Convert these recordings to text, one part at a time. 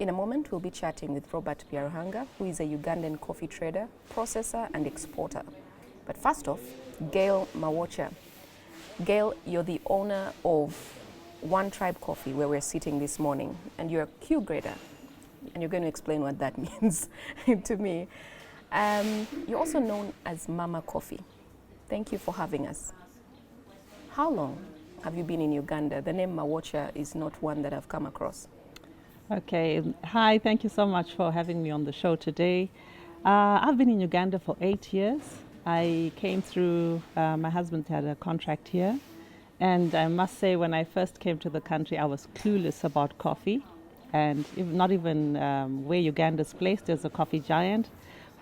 In a moment, we'll be chatting with Robert Byaruhanga, who is a Ugandan coffee trader, processor, and exporter. But first off, Gail Mawocha. Gail, you're the owner of One Tribe Coffee, where we're sitting this morning, and you're a Q grader, and you're going to explain what that means to me. You're also known as Mama Coffee. Thank you for having us. How long have you been in Uganda? The name Mawocha is not one that I've come across. Okay, hi, thank you so much for having me on the show today. I've been in Uganda for 8 years. I came through, my husband had a contract here, and I must say when I first came to the country I was clueless about coffee, and not even where Uganda's placed as a coffee giant,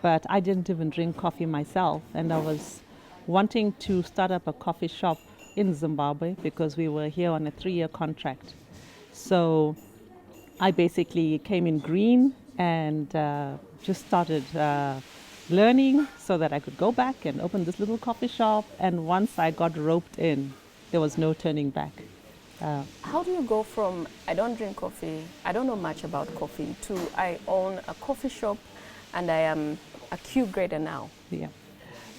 but I didn't even drink coffee myself, and I was wanting to start up a coffee shop in Zimbabwe because we were here on a 3-year contract. So I basically came in green and just started learning so that I could go back and open this little coffee shop. And once I got roped in, there was no turning back. How do you go from, I don't drink coffee, I don't know much about coffee, to I own a coffee shop and I am a Q grader now? Yeah.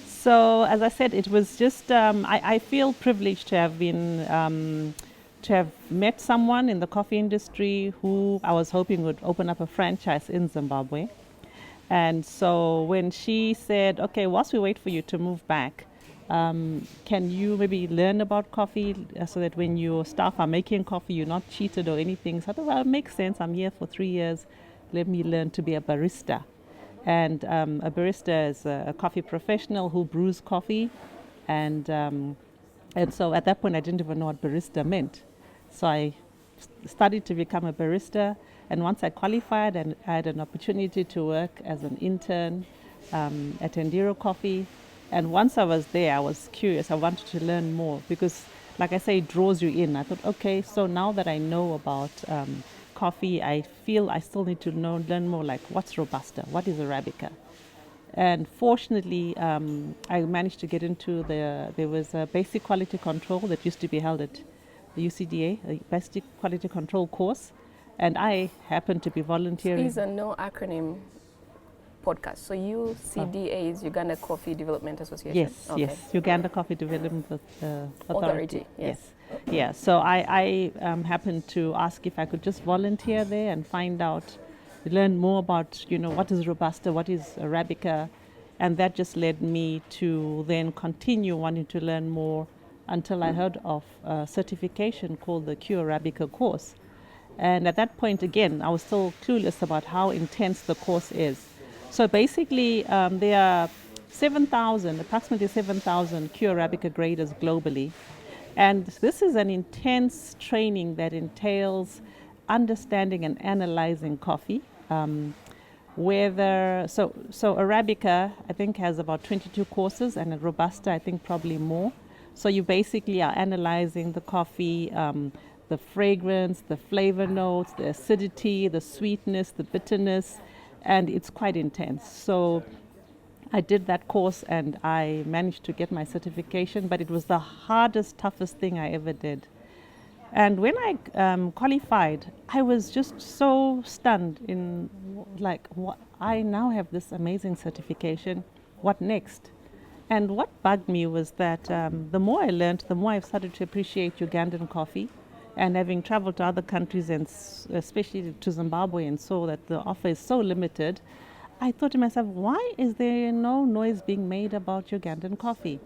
So as I said, it was just, I feel privileged to have been to have met someone in the coffee industry who I was hoping would open up a franchise in Zimbabwe. And so when she said, okay, whilst we wait for you to move back, can you maybe learn about coffee so that when your staff are making coffee, you're not cheated or anything? So I thought, well, it makes sense. I'm here for 3 years. Let me learn to be a barista. And a barista is a coffee professional who brews coffee. And so at that point, I didn't even know what barista meant. So I studied to become a barista, and once I qualified, and I had an opportunity to work as an intern at Endiro Coffee. And once I was there, I was curious. I wanted to learn more because, like I say, it draws you in. I thought, okay, so now that I know about coffee, I feel I still need to learn more, like what's Robusta, what is Arabica. And fortunately, I managed to get into there was a basic quality control that used to be held at the UCDA, a basic quality control course, and I happened to be volunteering. These are no acronym podcast. So UCDA is Uganda Coffee Development Association? Yes, okay. yes, Uganda Coffee Development Authority. Yes. Yeah, so I happened to ask if I could just volunteer there and find out, learn more about, what is Robusta, what is Arabica, and that just led me to then continue wanting to learn more until I heard of a certification called the Q Arabica course. And at that point, again, I was still clueless about how intense the course is. So basically, there are approximately 7,000 Q Arabica graders globally. And this is an intense training that entails understanding and analyzing coffee. So Arabica, I think, has about 22 courses, and Robusta, I think, probably more. So you basically are analyzing the coffee, the fragrance, the flavor notes, the acidity, the sweetness, the bitterness, and it's quite intense. So I did that course and I managed to get my certification, but it was the hardest, toughest thing I ever did. And when I qualified, I was just so stunned in I now have this amazing certification. What next? And what bugged me was that the more I learned, the more I've started to appreciate Ugandan coffee. And having traveled to other countries, and especially to Zimbabwe, and saw that the offer is so limited, I thought to myself, why is there no noise being made about Ugandan coffee?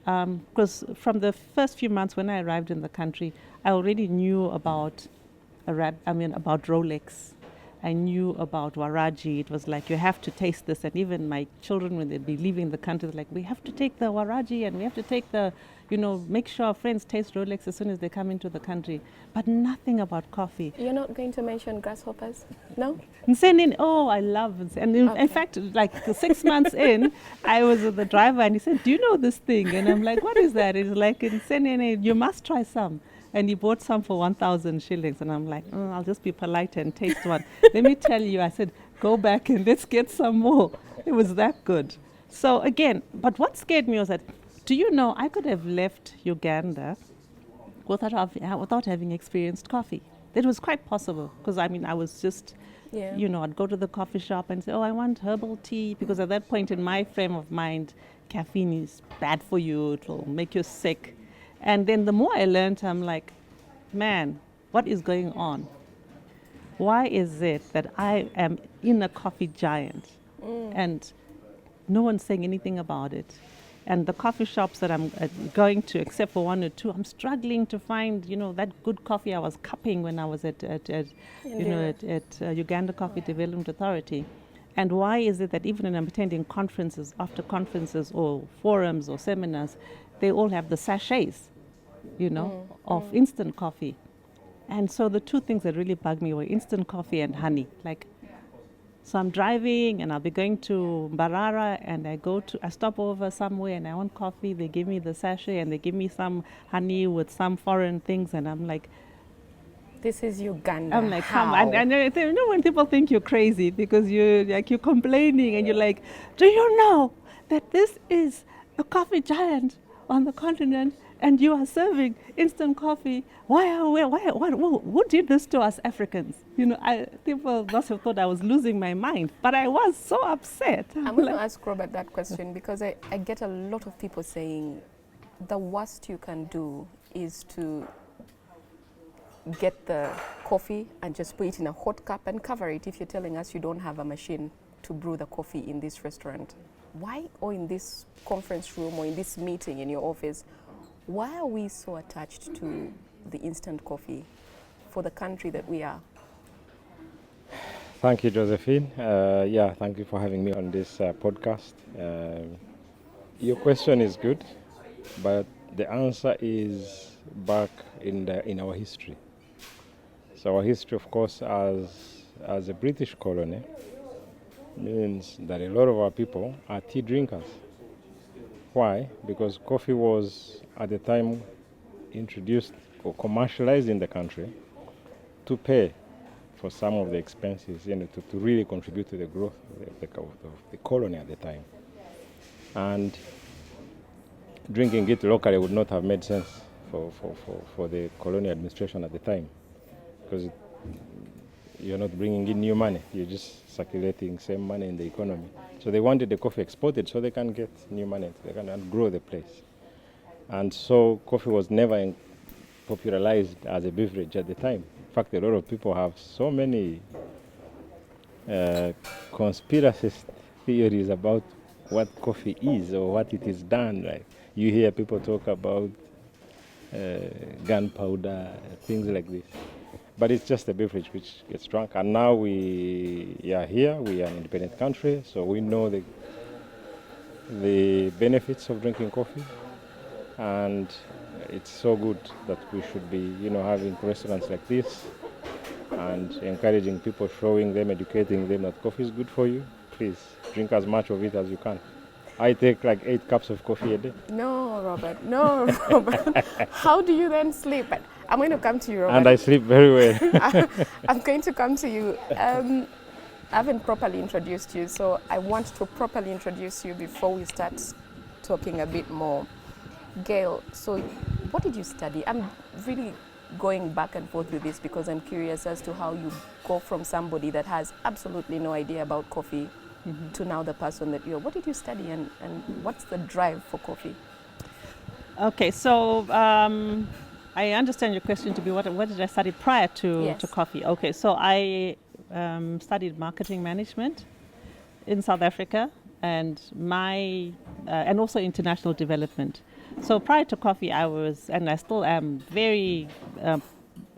Because from the first few months when I arrived in the country, I already knew about Rolex. I knew about Waraji. It was like, you have to taste this. And even my children, when they'd be leaving the country, like, we have to take the Waraji and we have to take the, make sure our friends taste Rolex as soon as they come into the country. But nothing about coffee. You're not going to mention grasshoppers? No? Nsenene, oh, I love it. And in fact, like 6 months in, I was with the driver and he said, do you know this thing? And I'm like, what is that? It's like, Nsenene, you must try some. And he bought some for 1,000 shillings. And I'm like, I'll just be polite and taste one. Let me tell you, I said, go back and let's get some more. It was that good. So again, but what scared me was that, do you know, I could have left Uganda without having experienced coffee. it was quite possible because I mean I was just, you know, I'd go to the coffee shop and say, oh, I want herbal tea, because at that point in my frame of mind, caffeine is bad for you, it will make you sick. And then the more I learned, I'm like, man, what is going on? Why is it that I am in a coffee giant and no one's saying anything about it? And the coffee shops that I'm going to, except for one or two, I'm struggling to find, you know, that good coffee I was cupping when I was at Uganda Coffee Development Authority. And why is it that even when I'm attending conferences, after conferences or forums or seminars, they all have the sachets, you know, of instant coffee. And so the two things that really bugged me were instant coffee and honey. Like, so I'm driving and I'll be going to Mbarara and I stop over somewhere and I want coffee. They give me the sachet and they give me some honey with some foreign things, and I'm like, this is Uganda. I'm like, how? And you know when people think you're crazy because you're complaining and you're like, do you know that this is a coffee giant on the continent and you are serving instant coffee? Who did this to us Africans? You know, people must have thought I was losing my mind, but I was so upset. I'm going to ask Robert that question because I get a lot of people saying the worst you can do is to get the coffee and just put it in a hot cup and cover it if you're telling us you don't have a machine to brew the coffee in this restaurant. Why, or in this conference room or in this meeting in your office, why are we so attached to the instant coffee for the country that we are? Thank you, Josephine. Thank you for having me on this podcast. Your question is good, but the answer is back in our history. So our history, of course, as a British colony, means that a lot of our people are tea drinkers. Why? Because coffee was, at the time, introduced or commercialized in the country to pay for some of the expenses, you know, to really contribute to the growth of the colony at the time. And drinking it locally would not have made sense for the colonial administration at the time, because you're not bringing in new money, you're just circulating same money in the economy. So they wanted the coffee exported so they can get new money, they can grow the place. And so coffee was never popularized as a beverage at the time. In fact, a lot of people have so many conspiracy theories about what coffee is or what it is done. Like you hear people talk about gunpowder, things like this. But it's just a beverage which gets drunk. And now we are here, we are an independent country, so we know the benefits of drinking coffee. And it's so good that we should be, you know, having restaurants like this and encouraging people, showing them, educating them that coffee is good for you. Please drink as much of it as you can. I take like 8 cups of coffee a day. No, Robert. How do you then sleep? I'm going to come to you, Robert. And I sleep very well. I'm going to come to you. I haven't properly introduced you, so I want to properly introduce you before we start talking a bit more. Gail, so what did you study? I'm really going back and forth with this because I'm curious as to how you go from somebody that has absolutely no idea about coffee to now the person that you are. What did you study and what's the drive for coffee? Okay, so I understand your question to be what did I study prior to coffee? Okay, so I studied marketing management in South Africa and and also international development. So prior to coffee, I was, and I still am, very,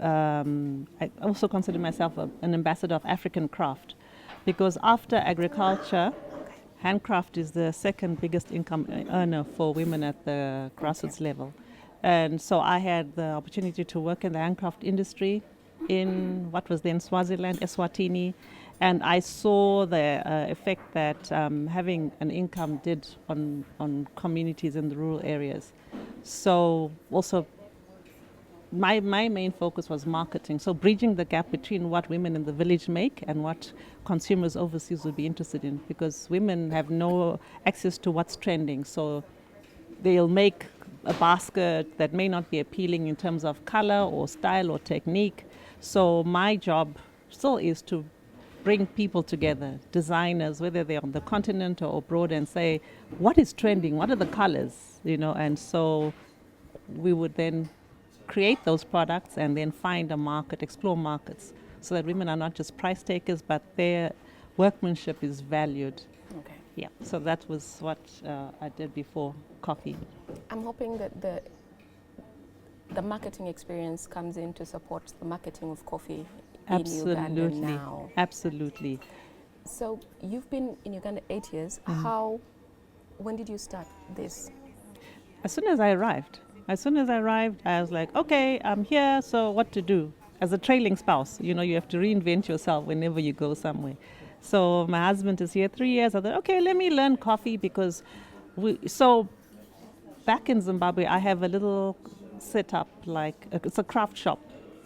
I also consider myself an ambassador of African craft, because after agriculture, handcraft is the second biggest income earner for women at the grassroots level. And so I had the opportunity to work in the handcraft industry in what was then Swaziland, Eswatini, and I saw the effect that having an income did on communities in the rural areas. So also my main focus was marketing, so bridging the gap between what women in the village make and what consumers overseas would be interested in, because women have no access to what's trending. So they'll make a basket that may not be appealing in terms of color or style or technique. So my job still is to bring people together, designers, whether they're on the continent or abroad, and say, what is trending? What are the colors? And so we would then create those products and then find a market, explore markets, so that women are not just price takers, but their workmanship is valued. Okay. Yeah, so that was what I did before coffee. I'm hoping that the marketing experience comes in to support the marketing of coffee in Uganda now. Absolutely. So you've been in Uganda 8 years. When did you start this? As soon as I arrived, I was like, okay, I'm here, so what to do? As a trailing spouse, you have to reinvent yourself whenever you go somewhere. So my husband is here 3 years. I thought, okay, let me learn coffee because back in Zimbabwe, I have a little setup, it's a craft shop.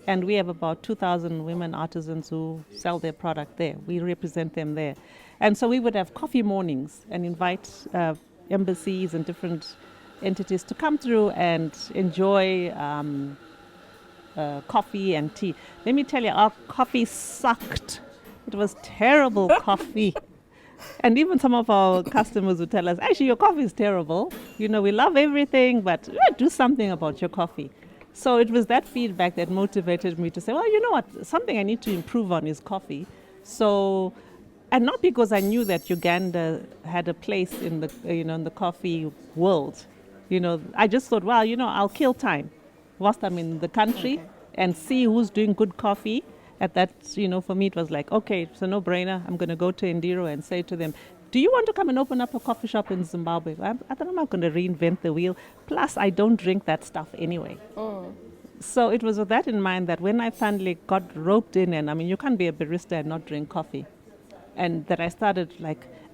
And we have about 2,000 women artisans who sell their product there. We represent them there. And so we would have coffee mornings and invite embassies and different entities to come through and enjoy coffee and tea. Let me tell you, our coffee sucked. It was terrible coffee. And even some of our customers would tell us, actually, your coffee is terrible. We love everything, but do something about your coffee. So it was that feedback that motivated me to say, well, you know what, something I need to improve on is coffee. So, and not because I knew that Uganda had a place in the, in the coffee world. I just thought, well, I'll kill time whilst I'm in the country and see who's doing good coffee. At that, for me, it was like, okay, it's a no-brainer. I'm going to go to Indiro and say to them, do you want to come and open up a coffee shop in Zimbabwe? I thought I'm not going to reinvent the wheel. Plus, I don't drink that stuff anyway. So it was with that in mind that when I finally got roped in, and you can't be a barista and not drink coffee, and that I started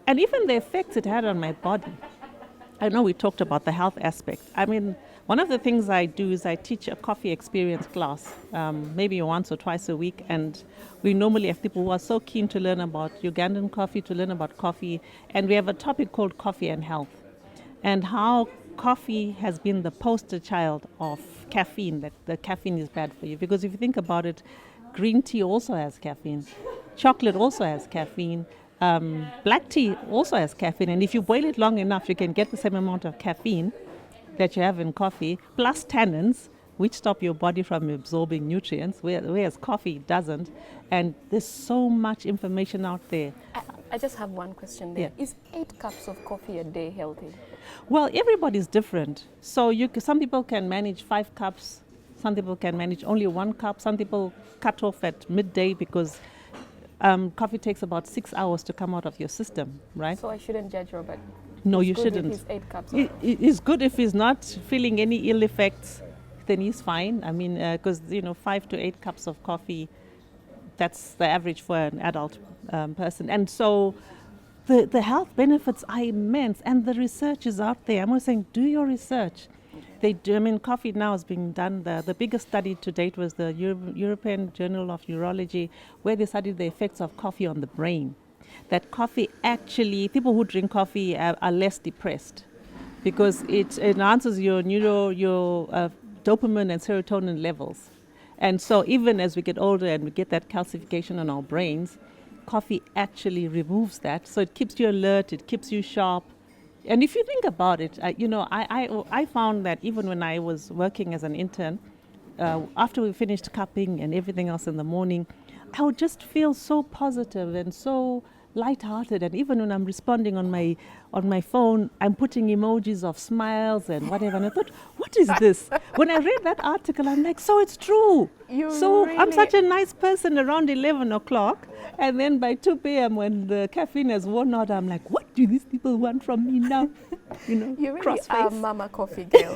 and even the effects it had on my body. I know we talked about the health aspect. One of the things I do is I teach a coffee experience class, maybe once or twice a week, and we normally have people who are so keen to learn about Ugandan coffee, to learn about coffee, and we have a topic called coffee and health, and how coffee has been the poster child of caffeine, that the caffeine is bad for you. Because if you think about it, green tea also has caffeine, chocolate also has caffeine, black tea also has caffeine, and if you boil it long enough, you can get the same amount of caffeine that you have in coffee, plus tannins, which stop your body from absorbing nutrients, whereas coffee doesn't. And there's so much information out there. I just have one question there. Yeah. Is 8 cups of coffee a day healthy? Well, everybody's different. So some people can manage 5 cups, some people can manage only 1 cup, some people cut off at midday because coffee takes about 6 hours to come out of your system, right? So I shouldn't judge Robert. No, you shouldn't. If he's 8 cups. It's good if he's not feeling any ill effects, then he's fine. Because 5 to 8 cups of coffee, that's the average for an adult person. And so the health benefits are immense, and the research is out there. I'm always saying, do your research. They do. Coffee now is being done. The biggest study to date was the European Journal of Neurology, where they studied the effects of coffee on the brain. That coffee actually, people who drink coffee are less depressed because it enhances your dopamine and serotonin levels. And so even as we get older and we get that calcification on our brains, coffee actually removes that. So it keeps you alert, it keeps you sharp. And if you think about it, I found that even when I was working as an intern, after we finished cupping and everything else in the morning, I would just feel so positive and so lighthearted. And even when I'm responding on my phone, I'm putting emojis of smiles and whatever. And I thought, what is this? When I read that article, I'm like, so it's true. I'm such a nice person around 11 o'clock. And then by 2 p.m. when the caffeine has worn out, I'm like, what do these people want from me now? You really are Mama Coffee Gail.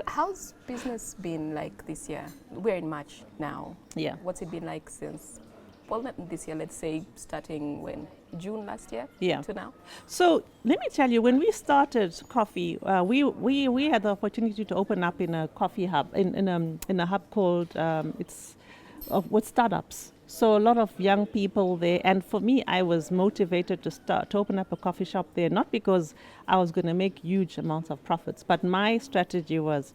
How's business been like this year? We're in March now. Yeah. What's it been like since, well, not this year, let's say starting when? June last year to now? So let me tell you, when we started coffee, we had the opportunity to open up in a coffee hub, in a hub called, with startups. So a lot of young people there, and for me, I was motivated to open up a coffee shop there, not because I was going to make huge amounts of profits, but my strategy was,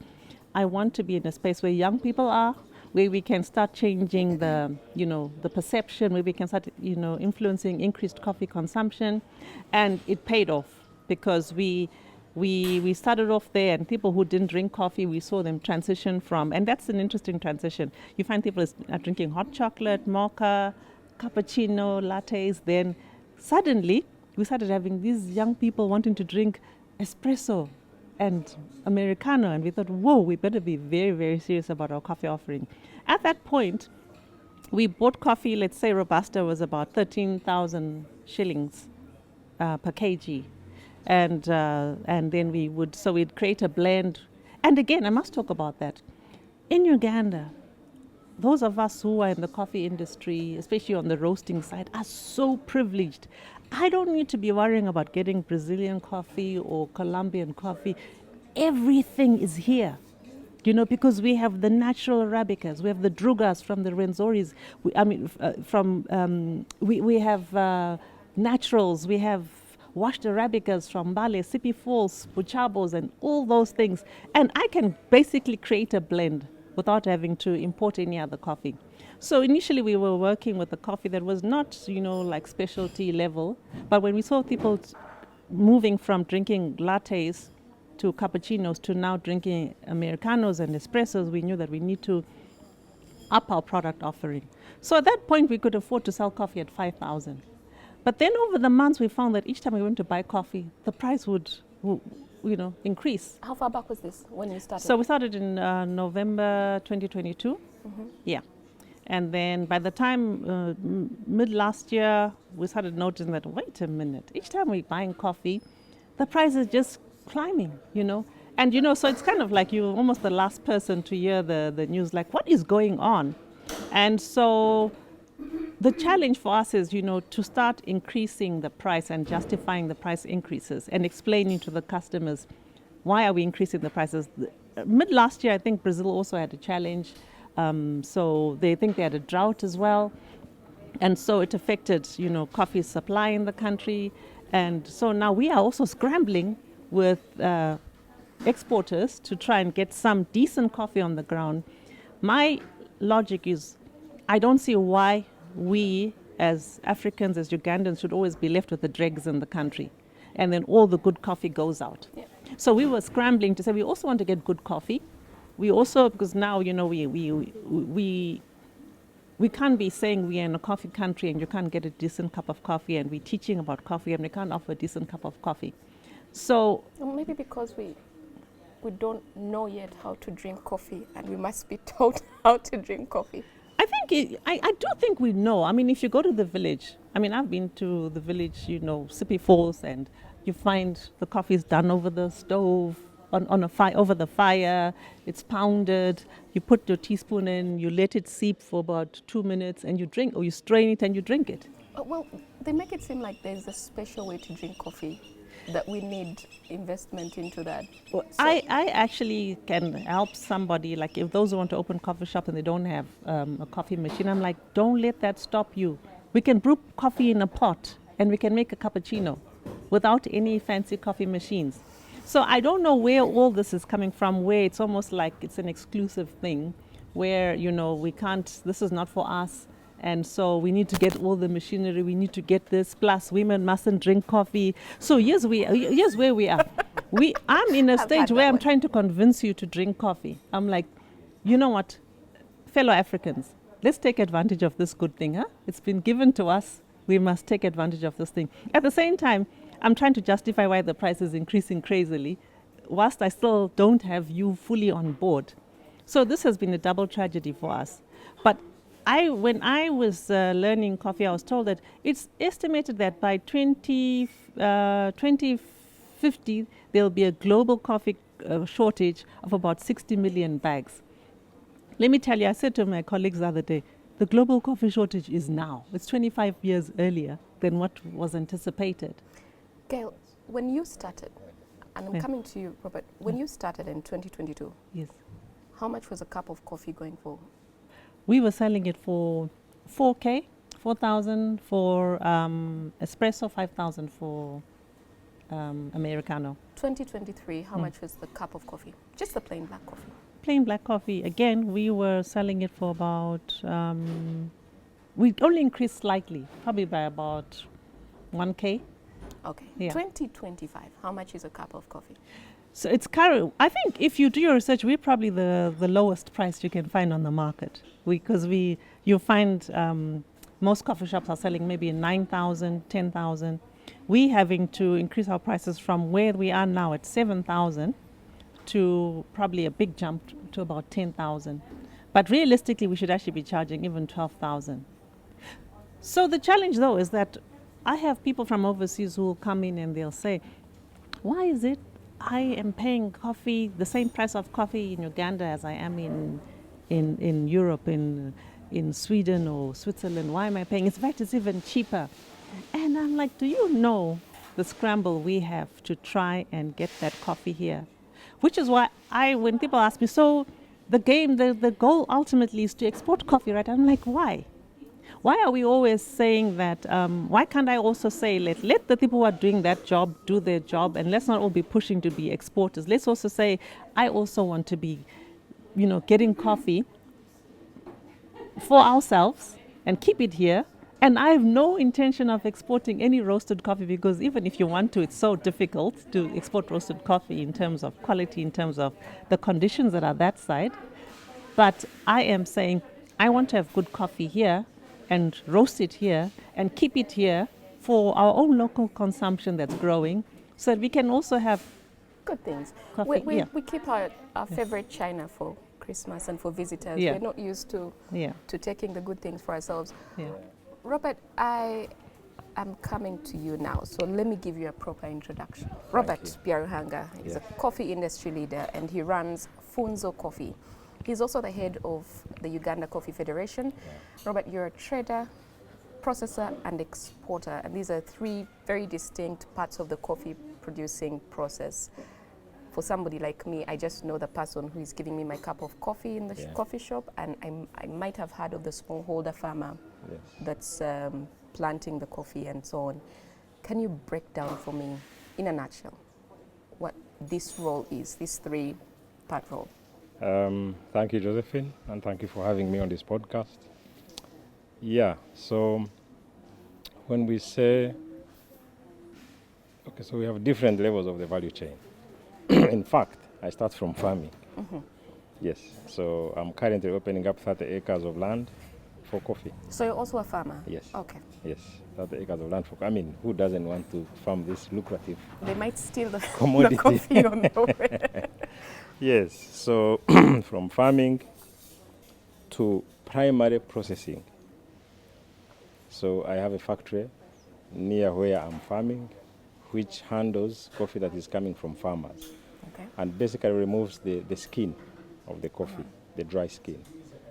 I want to be in a space where young people are, where we can start changing the, the perception, where we can start, influencing increased coffee consumption. And it paid off because we started off there, and people who didn't drink coffee, we saw them transition from, and that's an interesting transition. You find people are drinking hot chocolate, mocha, cappuccino, lattes. Then suddenly we started having these young people wanting to drink espresso and Americano, and we thought, whoa, we better be very, very serious about our coffee offering. At that point, we bought coffee, let's say Robusta was about 13,000 shillings per kg. And then we'd create a blend. And again, I must talk about that. In Uganda, those of us who are in the coffee industry, especially on the roasting side, are so privileged. I don't need to be worrying about getting Brazilian coffee or Colombian coffee. Everything is here, because we have the natural Arabicas, we have the Drugas from the Renzoris, we have naturals, we have washed Arabicas from Bale, Sipi Falls, Buchabos, and all those things. And I can basically create a blend without having to import any other coffee. So initially we were working with a coffee that was not, like specialty level. But when we saw people moving from drinking lattes to cappuccinos to now drinking Americanos and espressos, we knew that we need to up our product offering. So at that point we could afford to sell coffee at 5,000. But then over the months we found that each time we went to buy coffee, the price would increase. How far back was this when you started? So we started in November 2022. Mm-hmm. Yeah. And then by the time mid last year, we started noticing that, wait a minute, each time we're buying coffee, the price is just climbing, And, so it's kind of like you're almost the last person to hear the news, like, what is going on? And so the challenge for us is, to start increasing the price and justifying the price increases and explaining to the customers, why are we increasing the prices? Mid last year, I think Brazil also had a challenge. So they think they had a drought as well. And so it affected, coffee supply in the country. And so now we are also scrambling with exporters to try and get some decent coffee on the ground. My logic is, I don't see why we as Africans, as Ugandans, should always be left with the dregs in the country. And then all the good coffee goes out. Yeah. So we were scrambling to say we also want to get good coffee. We also, because now, we can't be saying we're in a coffee country and you can't get a decent cup of coffee, and we're teaching about coffee and we can't offer a decent cup of coffee. So maybe because we don't know yet how to drink coffee, and we must be taught how to drink coffee. I do think we know. I mean, if you go to the village, I've been to the village, Sipi Falls, and you find the coffee is done over the stove, on a fire, over the fire. It's pounded. You put your teaspoon in, you let it seep for about 2 minutes, and you drink, or you strain it and you drink it. Well, they make it seem like there's a special way to drink coffee, that we need investment into that. Well, so I actually can help somebody, like if those who want to open coffee shop and they don't have a coffee machine, I'm like, don't let that stop you. We can brew coffee in a pot and we can make a cappuccino without any fancy coffee machines. So I don't know where all this is coming from, where it's almost like it's an exclusive thing, where, we can't, this is not for us. And so we need to get all the machinery, we need to get this, plus women mustn't drink coffee. So here's where we are. I'm in a stage where I'm trying to convince you to drink coffee. I'm like, you know what, fellow Africans, let's take advantage of this good thing. It's been given to us, we must take advantage of this thing. At the same time, I'm trying to justify why the price is increasing crazily, whilst I still don't have you fully on board. So this has been a double tragedy for us. But when I was learning coffee, I was told that it's estimated that by 2050, there'll be a global coffee shortage of about 60 million bags. Let me tell you, I said to my colleagues the other day, the global coffee shortage is now. It's 25 years earlier than what was anticipated. Gail, when you started, and I'm coming to you, Robert, when you started in 2022, yes, how much was a cup of coffee going for? We were selling it for 4,000 for espresso, 5,000 for Americano. 2023, how much was the cup of coffee? Just the plain black coffee. plain black coffee, again, we were selling it for about, we only increased slightly, probably by about 1K. Okay. Yeah. 2025, how much is a cup of coffee? So it's current. I think if you do your research, we're probably the lowest price you can find on the market, because you find most coffee shops are selling maybe 9,000, 10,000. We having to increase our prices from where we are now at 7,000 to probably a big jump to about 10,000. But realistically, we should actually be charging even 12,000. So the challenge though is that I have people from overseas who will come in and they'll say, why is it I am paying coffee, the same price of coffee in Uganda as I am in Europe, in Sweden or Switzerland? Why am I paying? In fact, it's even cheaper. And I'm like, do you know the scramble we have to try and get that coffee here? Which is why when people ask me, so the goal ultimately is to export coffee, right? I'm like, why? Why are we always saying that? Why can't I also say, let the people who are doing that job do their job, and let's not all be pushing to be exporters. Let's also say, I also want to be, getting coffee for ourselves and keep it here. And I have no intention of exporting any roasted coffee, because even if you want to, it's so difficult to export roasted coffee in terms of quality, in terms of the conditions that are that side. But I am saying, I want to have good coffee here and roast it here and keep it here for our own local consumption that's growing, so that we can also have good things. Coffee, We keep our favorite China for Christmas and for visitors. Yeah. We're not used to taking the good things for ourselves. Yeah. Robert, I am coming to you now, so let me give you a proper introduction. Robert Byaruhanga is a coffee industry leader, and he runs Funzo Coffee. He's also the head of the Uganda Coffee Federation. Yeah. Robert, you're a trader, processor, and exporter, and these are three very distinct parts of the coffee producing process. For somebody like me, I just know the person who is giving me my cup of coffee in the coffee shop, and I might have heard of the smallholder farmer that's planting the coffee and so on. Can you break down for me, in a nutshell, what this role is, this three-part role? Thank you, Josephine, and thank you for having me on this podcast. Yeah, so when we say, so we have different levels of the value chain. In fact, I start from farming. Mm-hmm. Yes, so I'm currently opening up 30 acres of land for coffee. So you're also a farmer? Yes. Okay. Yes, 30 acres of land for, who doesn't want to farm this lucrative They might steal the commodity? coffee on the way. Yes, so from farming to primary processing. So I have a factory near where I'm farming, which handles coffee that is coming from farmers. Okay. And basically removes the skin of the coffee, the dry skin,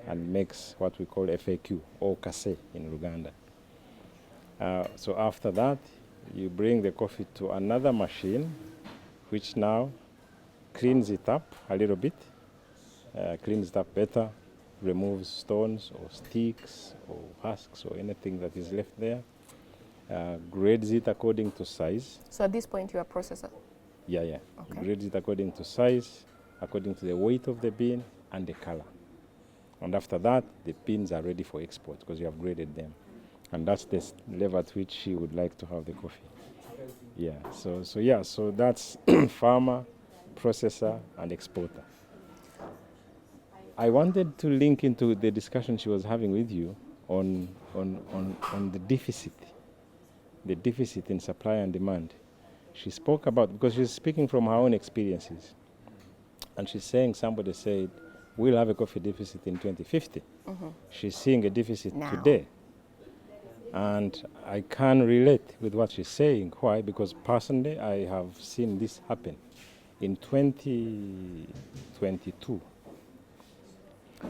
and makes what we call FAQ, or kase in Uganda. So after that, you bring the coffee to another machine, which now cleans it up a little bit, cleans it up better, removes stones or sticks or husks or anything that is left there, grades it according to size. So at this point, you're a processor? Yeah. Okay. Grades it according to size, according to the weight of the bean and the color. And after that, the beans are ready for export because you have graded them. And that's the level at which you would like to have the coffee. Yeah, so that's farmer, processor, and exporter. I wanted to link into the discussion she was having with you on the deficit in supply and demand. She spoke about, because she's speaking from her own experiences, and she's saying, somebody said, we'll have a coffee deficit in 2050. Mm-hmm. She's seeing a deficit now, today. And I can relate with what she's saying. Why? Because personally, I have seen this happen in 2022.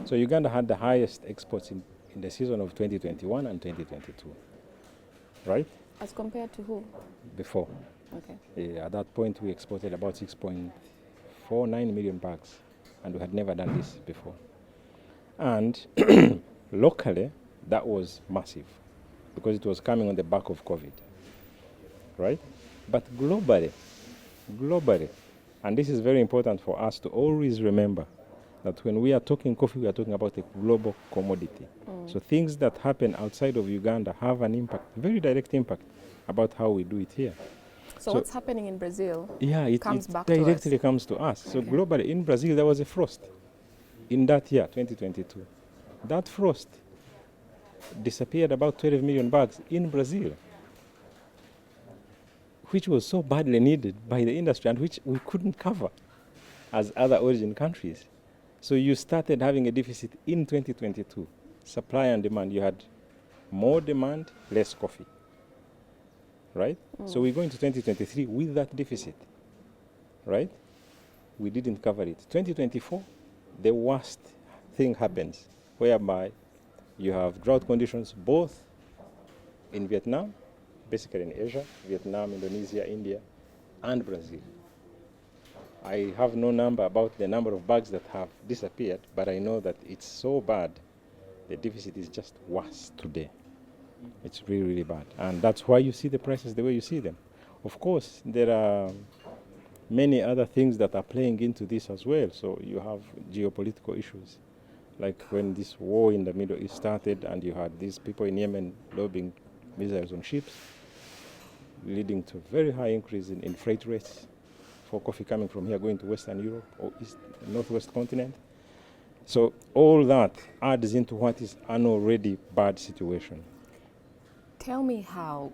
So Uganda had the highest exports in the season of 2021 and 2022, right? As compared to who? Before. Okay. At that point, we exported about 6.49 million bags, and we had never done this before. And locally, that was massive, because it was coming on the back of COVID, right? But globally, and this is very important for us to always remember, that when we are talking coffee, we are talking about a global commodity. So things that happen outside of Uganda have an impact, very direct impact, about how we do it here. So what's happening in Brazil comes back directly to us. comes to us. So Okay. globally, in Brazil, there was a frost in that year, 2022. That frost disappeared about 12 million bags in Brazil, which was so badly needed by the industry and which we couldn't cover as other origin countries. So you started having a deficit in 2022. Supply and demand, you had more demand, less coffee, right? So we go into 2023 with that deficit, right? We didn't cover it. 2024, the worst thing happens, whereby you have drought conditions both in Vietnam, basically in Asia, Vietnam, Indonesia, India, and Brazil. I have no number about the number of bags that have disappeared, but I know that it's so bad, the deficit is just worse today. It's really, really bad. And that's why you see the prices the way you see them. Of course, there are many other things that are playing into this as well. So you have geopolitical issues, like when this war in the Middle East started and you had these people in Yemen lobbing missiles on ships, leading to a very high increase in freight rates for coffee coming from here going to Western Europe or Northwest continent. So all that adds into what is an already bad situation. Tell me how.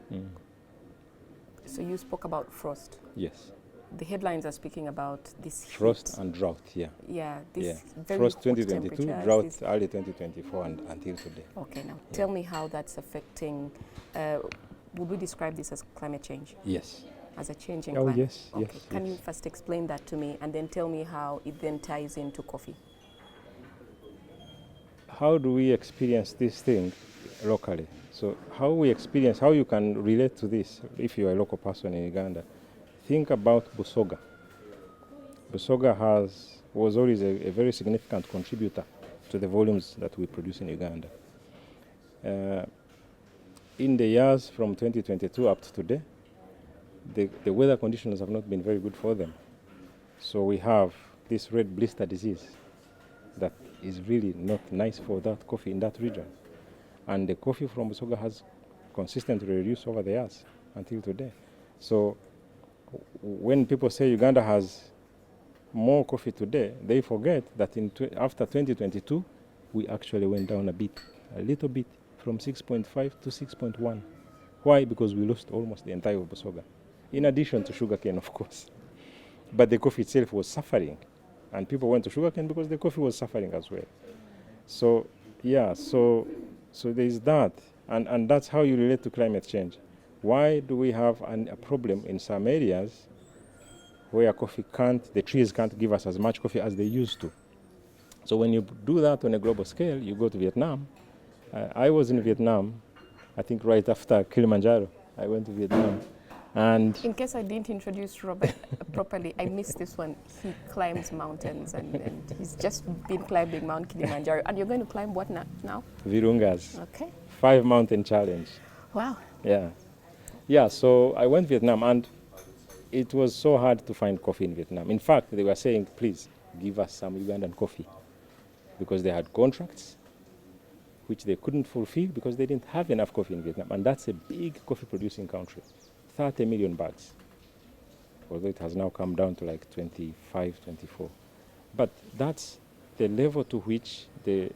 So you spoke about frost. Yes. The headlines are speaking about this Frost heat. and drought, yeah. Yeah, this very Frost hot 2022, temperatures, drought this- early 2024 and until today. Okay, now tell me how that's affecting. Would we describe this as climate change, Yes. as a change in Oh, climate? yes, Okay. yes, Can you yes. first explain that to me, and then tell me how it then ties into coffee? How do we experience this thing locally? So how you can relate to this if you're a local person in Uganda, think about Busoga. Busoga was always a very significant contributor to the volumes that we produce in Uganda. In the years from 2022 up to today, the weather conditions have not been very good for them. So we have this red blister disease that is really not nice for that coffee in that region. And the coffee from Busoga has consistently reduced over the years until today. So when people say Uganda has more coffee today, they forget that after 2022, we actually went down a little bit, from 6.5 to 6.1. Why? Because we lost almost the entire of Busoga, in addition to sugarcane, of course. But the coffee itself was suffering, and people went to sugarcane because the coffee was suffering as well. So, yeah, so there is that, and that's how you relate to climate change. Why do we have a problem in some areas where the trees can't give us as much coffee as they used to? So when you do that on a global scale, you go to Vietnam. I was in Vietnam, I think right after Kilimanjaro. I went to Vietnam. And In case I didn't introduce Robert properly, I missed this one. He climbs mountains, and he's just been climbing Mount Kilimanjaro. And you're going to climb what now? Virunga's Okay. 5 mountain challenge. Wow. Yeah, so I went to Vietnam, and it was so hard to find coffee in Vietnam. In fact, they were saying, please give us some Ugandan coffee, because they had contracts which they couldn't fulfill because they didn't have enough coffee in Vietnam. And that's a big coffee producing country, 30 million bags, although it has now come down to like 25, 24. But that's the level to which the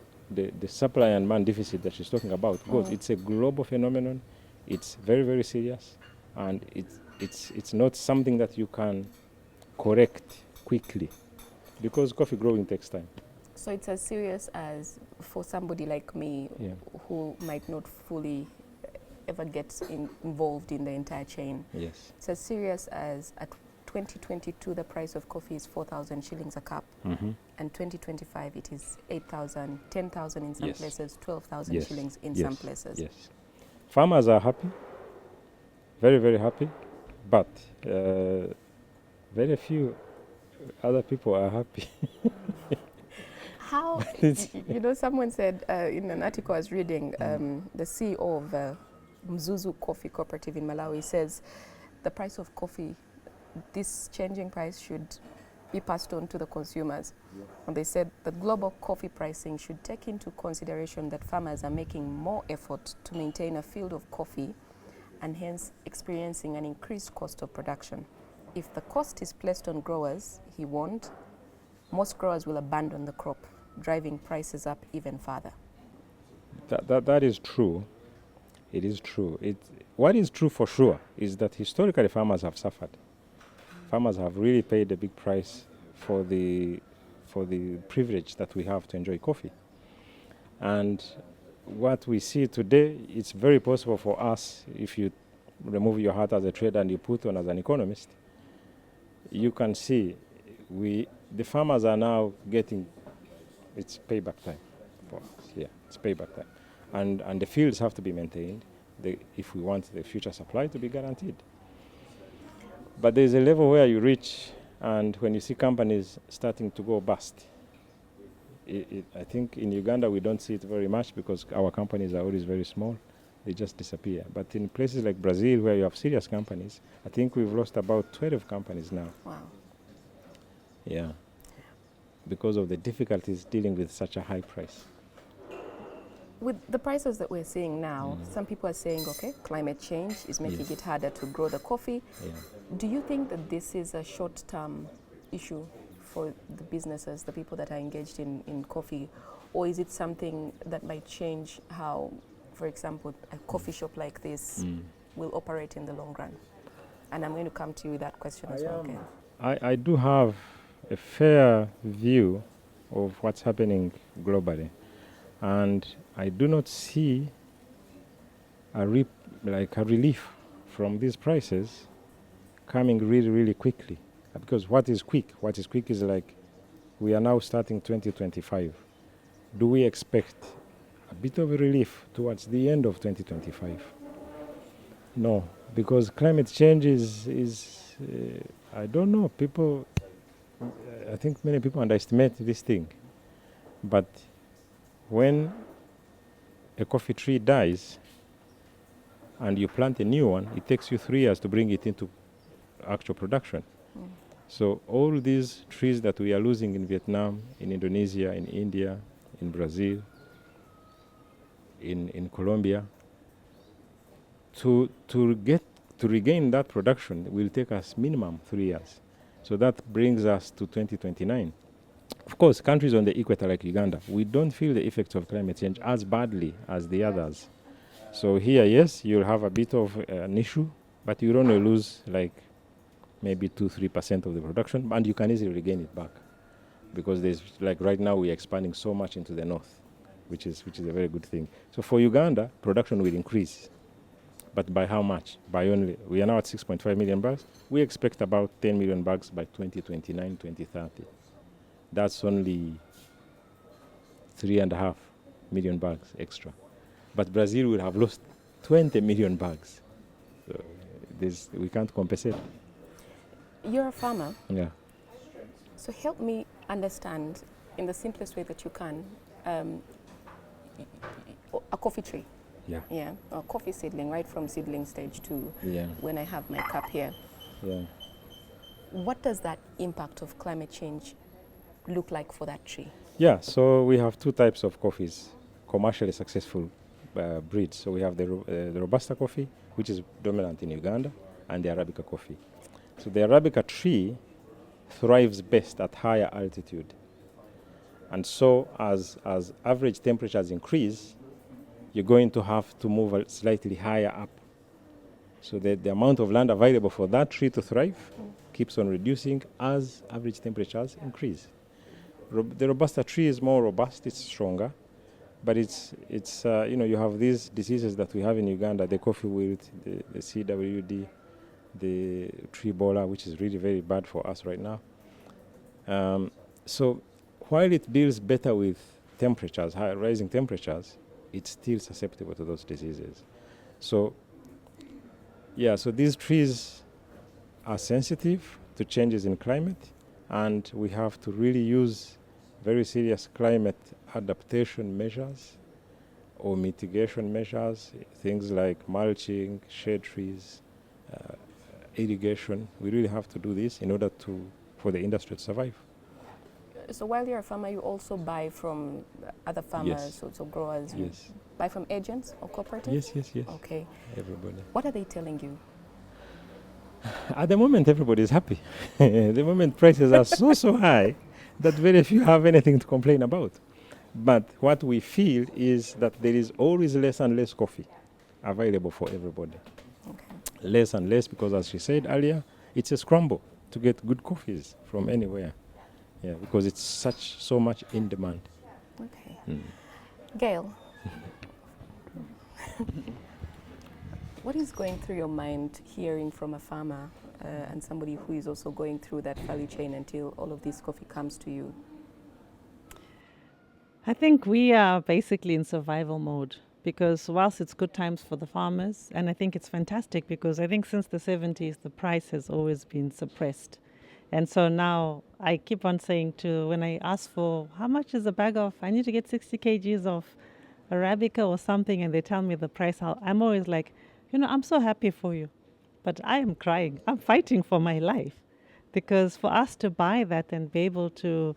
supply and demand deficit that she's talking about goes. It's a global phenomenon. It's very, very serious, and it's not something that you can correct quickly, because coffee growing takes time. So it's as serious as for somebody like me who might not fully ever get involved in the entire chain. Yes. It's as serious as at 2022 the price of coffee is 4,000 shillings a cup, and 2025 it is 8,000, 10,000 in some places, 12,000 shillings in some places. Yes. Farmers are happy, very, very happy, but very few other people are happy. How, someone said in an article I was reading, the CEO of Mzuzu Coffee Cooperative in Malawi says the price of coffee, this changing price should be passed on to the consumers. And they said that global coffee pricing should take into consideration that farmers are making more effort to maintain a field of coffee and hence experiencing an increased cost of production. If the cost is placed on growers, he warned, most growers will abandon the crop, driving prices up even further. That is true. It is true. What is true for sure is that historically farmers have suffered. Farmers have really paid a big price for the privilege that we have to enjoy coffee. And what we see today, it's very possible for us, if you remove your hat as a trader and you put on as an economist, you can see the farmers are now getting, it's payback time for us. Yeah, it's payback time. And the fields have to be maintained if we want the future supply to be guaranteed. But there's a level where you reach, and when you see companies starting to go bust, I think in Uganda we don't see it very much because our companies are always very small. They just disappear. But in places like Brazil, where you have serious companies, I think we've lost about 12 companies now. Wow. Yeah, because of the difficulties dealing with such a high price. With the prices that we're seeing now, some people are saying, okay, climate change is making it harder to grow the coffee. Yeah. Do you think that this is a short-term issue for the businesses, the people that are engaged in coffee, or is it something that might change how, for example, a coffee shop like this will operate in the long run? And I'm going to come to you with that question as well, Gail. I do have a fair view of what's happening globally, and I do not see a relief from these prices coming really, really quickly. Because what is quick? What is quick is like we are now starting 2025. Do we expect a bit of a relief towards the end of 2025? No, because climate change is I don't know, I think many people underestimate this thing. But when a coffee tree dies and you plant a new one, it takes you 3 years to bring it into actual production. So all these trees that we are losing in Vietnam, in Indonesia, in India, in Brazil, in Colombia, to regain that production will take us minimum 3 years. So that brings us to 2029. Of course, countries on the equator like Uganda, we don't feel the effects of climate change as badly as the others. So here, yes, you'll have a bit of an issue, but you'll only lose like maybe 2-3% of the production, and you can easily regain it back. Because there's, like right now, we're expanding so much into the north, which is a very good thing. So for Uganda, production will increase. But by how much? We are now at 6.5 million bags. We expect about 10 million bags by 2029, 2030. That's only 3.5 million bags extra. But Brazil will have lost 20 million bags. So we can't compensate. You're a farmer. Yeah. So help me understand, in the simplest way that you can, a coffee tree. Yeah. Yeah, a coffee seedling, right from seedling stage to when I have my cup here. Yeah. What does that impact of climate change look like for that tree? Yeah, so we have two types of coffees, commercially successful breeds. So we have the Robusta coffee, which is dominant in Uganda, and the Arabica coffee. So the Arabica tree thrives best at higher altitude. And so as average temperatures increase, you're going to have to move slightly higher up. So the amount of land available for that tree to thrive keeps on reducing as average temperatures increase. The Robusta tree is more robust, it's stronger, but it's you have these diseases that we have in Uganda, the coffee wilt, the CWD, the tree borer, which is really very bad for us right now. So while it deals better with temperatures, high rising temperatures, it's still susceptible to those diseases. So these trees are sensitive to changes in climate, and we have to really use very serious climate adaptation measures or mitigation measures, things like mulching, shade trees, irrigation. We really have to do this in order to for the industry to survive. So while you're a farmer, you also buy from other farmers, so growers. You Yes. buy from agents or cooperatives? Yes. Okay. Everybody. What are they telling you? At the moment, everybody is happy. The moment prices are so high that very few have anything to complain about. But what we feel is that there is always less and less coffee available for everybody. Okay. Less and less, because as she said earlier, it's a scramble to get good coffees from anywhere. Yeah, because it's so much in demand. Okay. Gail, what is going through your mind hearing from a farmer and somebody who is also going through that value chain until all of this coffee comes to you? I think we are basically in survival mode, because whilst it's good times for the farmers, and I think it's fantastic because I think since the 70s the price has always been suppressed. And so now I keep on saying when I ask for how much is a bag of, I need to get 60 kgs of Arabica or something, and they tell me the price, I'm always like, I'm so happy for you. But I am crying. I'm fighting for my life. Because for us to buy that and be able to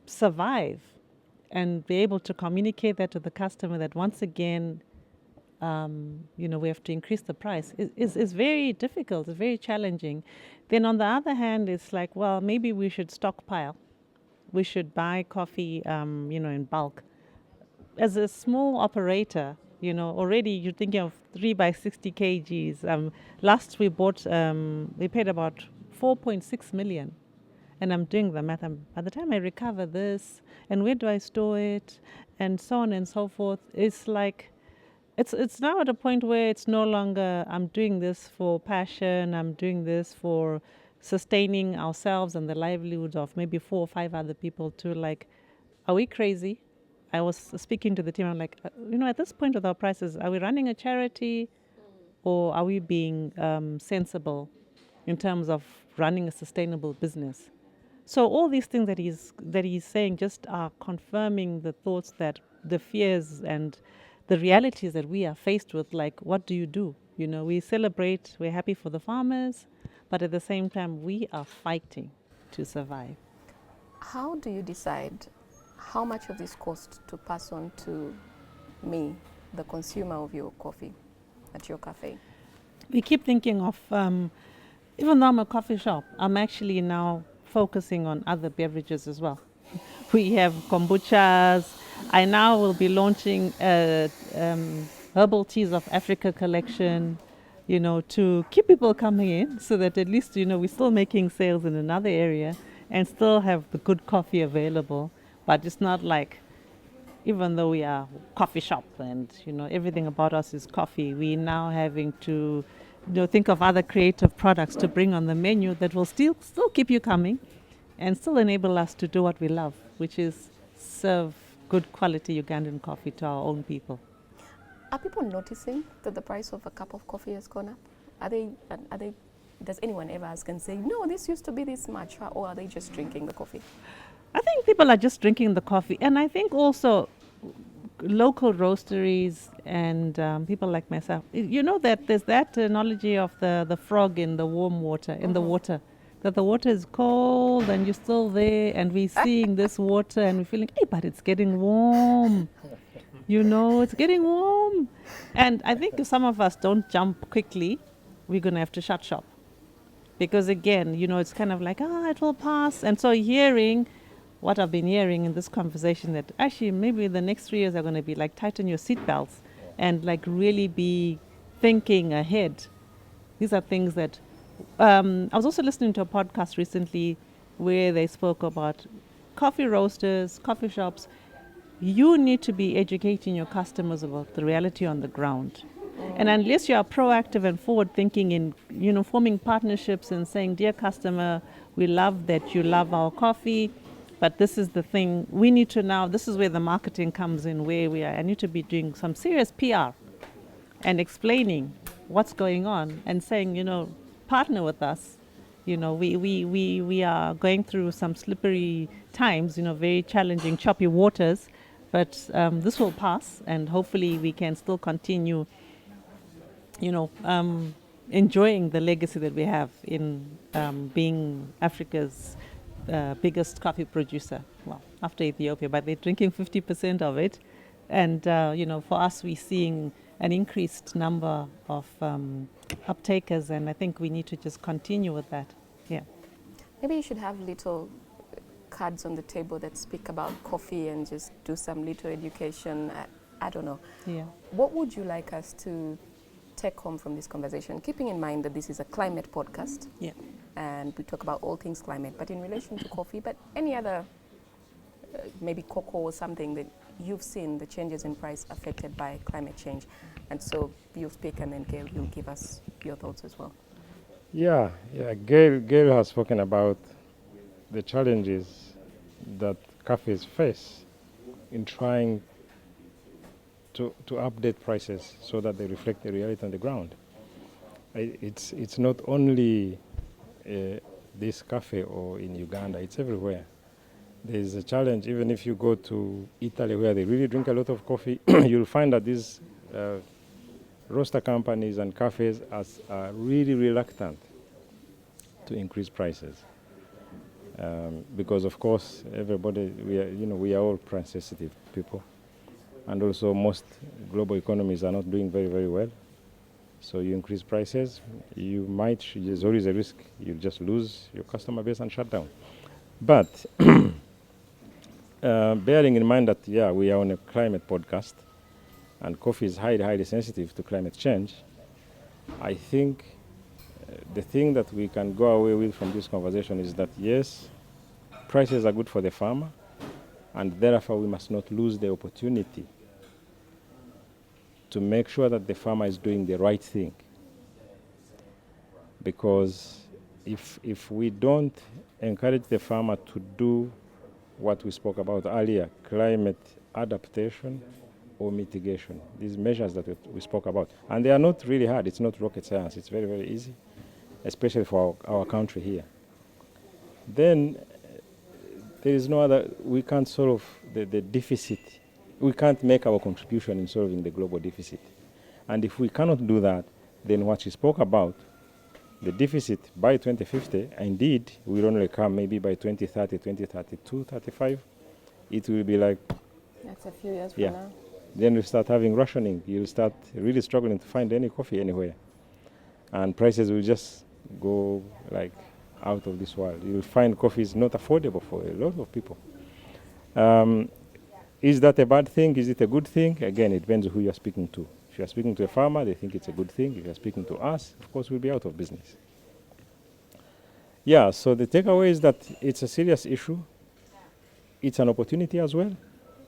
survive and be able to communicate that to the customer that once again, we have to increase the price is very difficult, it's very challenging. Then on the other hand, it's like, well, maybe we should stockpile. We should buy coffee, in bulk. As a small operator, already you're thinking of 3 by 60 kgs. Last we bought, we paid about 4.6 million. And I'm doing the math. By the time I recover this, and where do I store it, and so on and so forth, it's like, it's now at a point where it's no longer, I'm doing this for passion, I'm doing this for sustaining ourselves and the livelihoods of maybe 4 or 5 other people, to like, are we crazy? I was speaking to the team, I'm like, at this point with our prices, are we running a charity, or are we being sensible in terms of running a sustainable business? So all these things that he's saying just are confirming the thoughts, that the fears and the realities that we are faced with. Like, what do you do? We celebrate, we're happy for the farmers, but at the same time, we are fighting to survive. How do you decide how much of this cost to pass on to me, the consumer of your coffee at your cafe? We keep thinking of, even though I'm a coffee shop, I'm actually now focusing on other beverages as well. We have kombuchas. I now will be launching a herbal teas of Africa collection, to keep people coming in, so that at least, we're still making sales in another area and still have the good coffee available. But it's not like, even though we are a coffee shop and, everything about us is coffee, we're now having to think of other creative products to bring on the menu that will still keep you coming and still enable us to do what we love, which is serve good quality Ugandan coffee to our own people. Are people noticing that the price of a cup of coffee has gone up? Are they? Does anyone ever ask and say, no, this used to be this much, or are they just drinking the coffee? I think people are just drinking the coffee, and I think also local roasteries and people like myself, that there's that analogy of the frog in the warm water, in the water, that the water is cold and you're still there, and we're seeing this water and we're feeling, hey, but it's getting warm. It's getting warm. And I think if some of us don't jump quickly, we're going to have to shut shop. Because again, it's kind of like, it will pass. And so hearing what I've been hearing in this conversation, that actually maybe the next 3 years are going to be like tighten your seatbelts and like really be thinking ahead. These are things that I was also listening to a podcast recently where they spoke about coffee roasters, coffee shops. You need to be educating your customers about the reality on the ground. And unless you are proactive and forward thinking in, forming partnerships and saying, dear customer, we love that you love our coffee, but this is the thing we need to now, this is where the marketing comes in, where I need to be doing some serious PR and explaining what's going on and saying, partner with us. We are going through some slippery times, very challenging, choppy waters, but this will pass, and hopefully we can still continue, enjoying the legacy that we have in being Africa's biggest coffee producer. Well, after Ethiopia, but they're drinking 50% of it. And, for us, we're seeing an increased number of uptakers, and I think we need to just continue with that. Yeah. Maybe you should have little cards on the table that speak about coffee and just do some little education. I don't know. Yeah. What would you like us to take home from this conversation, keeping in mind that this is a climate podcast? Yeah. And we talk about all things climate, but in relation to coffee, but any other, maybe cocoa or something that you've seen the changes in price affected by climate change. And so you'll speak, and then Gail, you'll give us your thoughts as well. Yeah. Gail has spoken about the challenges that cafes face in trying to update prices so that they reflect the reality on the ground. It's not only this cafe or in Uganda, it's everywhere. There's a challenge. Even if you go to Italy, where they really drink a lot of coffee, you'll find that these roaster companies and cafes are really reluctant to increase prices. Because of course everybody, we are all price sensitive people, and also most global economies are not doing very, very well. So you increase prices, there's always a risk you'll just lose your customer base and shut down. But bearing in mind that we are on a climate podcast and coffee is highly, highly sensitive to climate change, I think the thing that we can go away with from this conversation is that yes, prices are good for the farmer, and therefore we must not lose the opportunity to make sure that the farmer is doing the right thing. Because if we don't encourage the farmer to do what we spoke about earlier, climate adaptation or mitigation, these measures that we spoke about, and they are not really hard, it's not rocket science, it's very, very easy, especially for our country here, then there is no other, we can't solve the deficit. We can't make our contribution in solving the global deficit. And if we cannot do that, then what you spoke about, the deficit by 2050, indeed, will only come maybe by 2030, 2032, 35. It will be like... That's a few years from now. Then you start having rationing. You'll start really struggling to find any coffee anywhere. And prices will just go like out of this world. You'll find coffee is not affordable for a lot of people. Is that a bad thing? Is it a good thing? Again, it depends who you're speaking to. If you're speaking to a farmer, they think it's a good thing. If you're speaking to us, of course, we'll be out of business. Yeah, so the takeaway is that it's a serious issue. It's an opportunity as well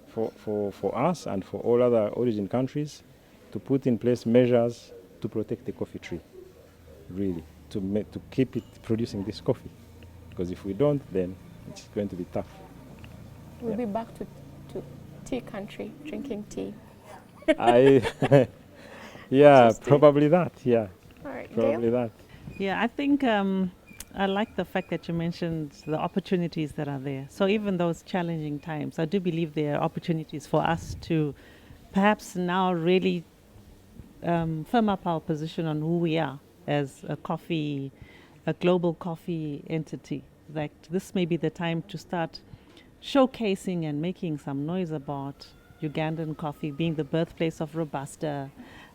for us and for all other origin countries to put in place measures to protect the coffee tree, really, to keep it producing this coffee. Because if we don't, then it's going to be tough. We'll be back to tea country, drinking tea. Probably that, yeah. All right, probably Gail? that. Yeah, I think I like the fact that you mentioned the opportunities that are there. So even those challenging times, I do believe there are opportunities for us to perhaps now really firm up our position on who we are as a global coffee entity. Like this may be the time to start showcasing and making some noise about Ugandan coffee being the birthplace of Robusta.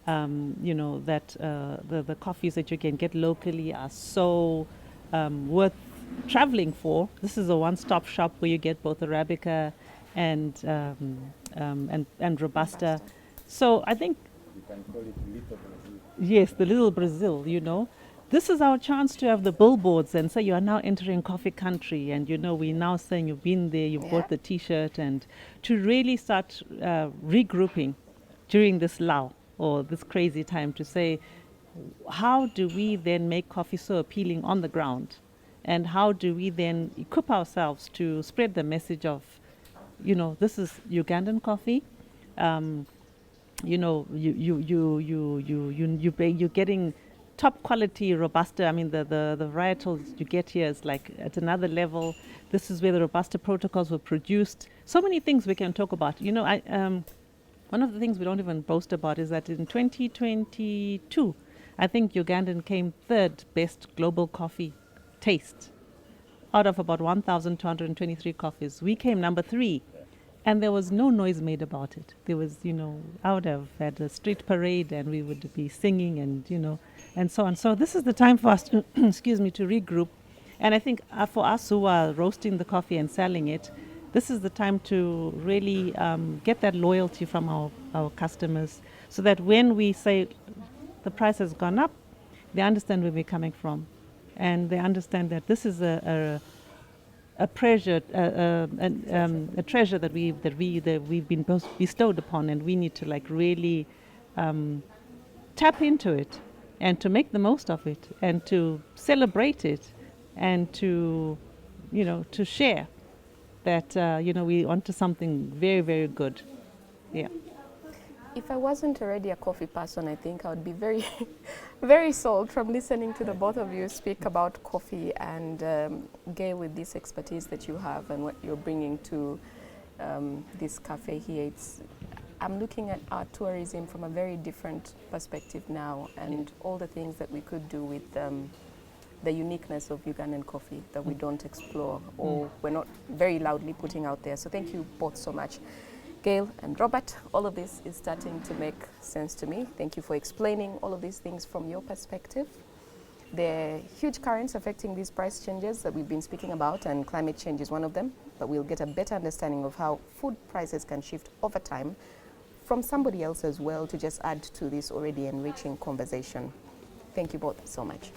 That the coffees that you can get locally are so worth traveling for. This is a one-stop shop where you get both Arabica and Robusta. So I think You can call it Little Brazil. yes, the little Brazil. This is our chance to have the billboards and say you are now entering coffee country, and we're now saying you've been there, you've bought the T-shirt, and to really start regrouping during this lull or this crazy time to say, how do we then make coffee so appealing on the ground, and how do we then equip ourselves to spread the message of, this is Ugandan coffee. You're getting top quality Robusta. I mean, the varietals you get here is like at another level. This is where the Robusta protocols were produced. So many things we can talk about. One of the things we don't even boast about is that in 2022, I think Ugandan came third best global coffee taste out of about 1,223 coffees. We came number 3. And there was no noise made about it. There was, I would have had a street parade and we would be singing and, and so on. So this is the time for us to, excuse me, to regroup. And I think for us who are roasting the coffee and selling it, this is the time to really get that loyalty from our customers, so that when we say the price has gone up, they understand where we're coming from. And they understand that this is a treasure that we've been bestowed upon, and we need to really tap into it and to make the most of it and to celebrate it and to share that we onto something very, very good. Yeah. If I wasn't already a coffee person, I think I would be very, very sold from listening to the both of you speak about coffee, and Gail, with this expertise that you have and what you're bringing to this cafe here, I'm looking at our tourism from a very different perspective now, and all the things that we could do with the uniqueness of Ugandan coffee that we don't explore or we're not very loudly putting out there. So thank you both so much. Gail and Robert, all of this is starting to make sense to me. Thank you for explaining all of these things from your perspective. There are huge currents affecting these price changes that we've been speaking about, and climate change is one of them. But we'll get a better understanding of how food prices can shift over time from somebody else as well, to just add to this already enriching conversation. Thank you both so much.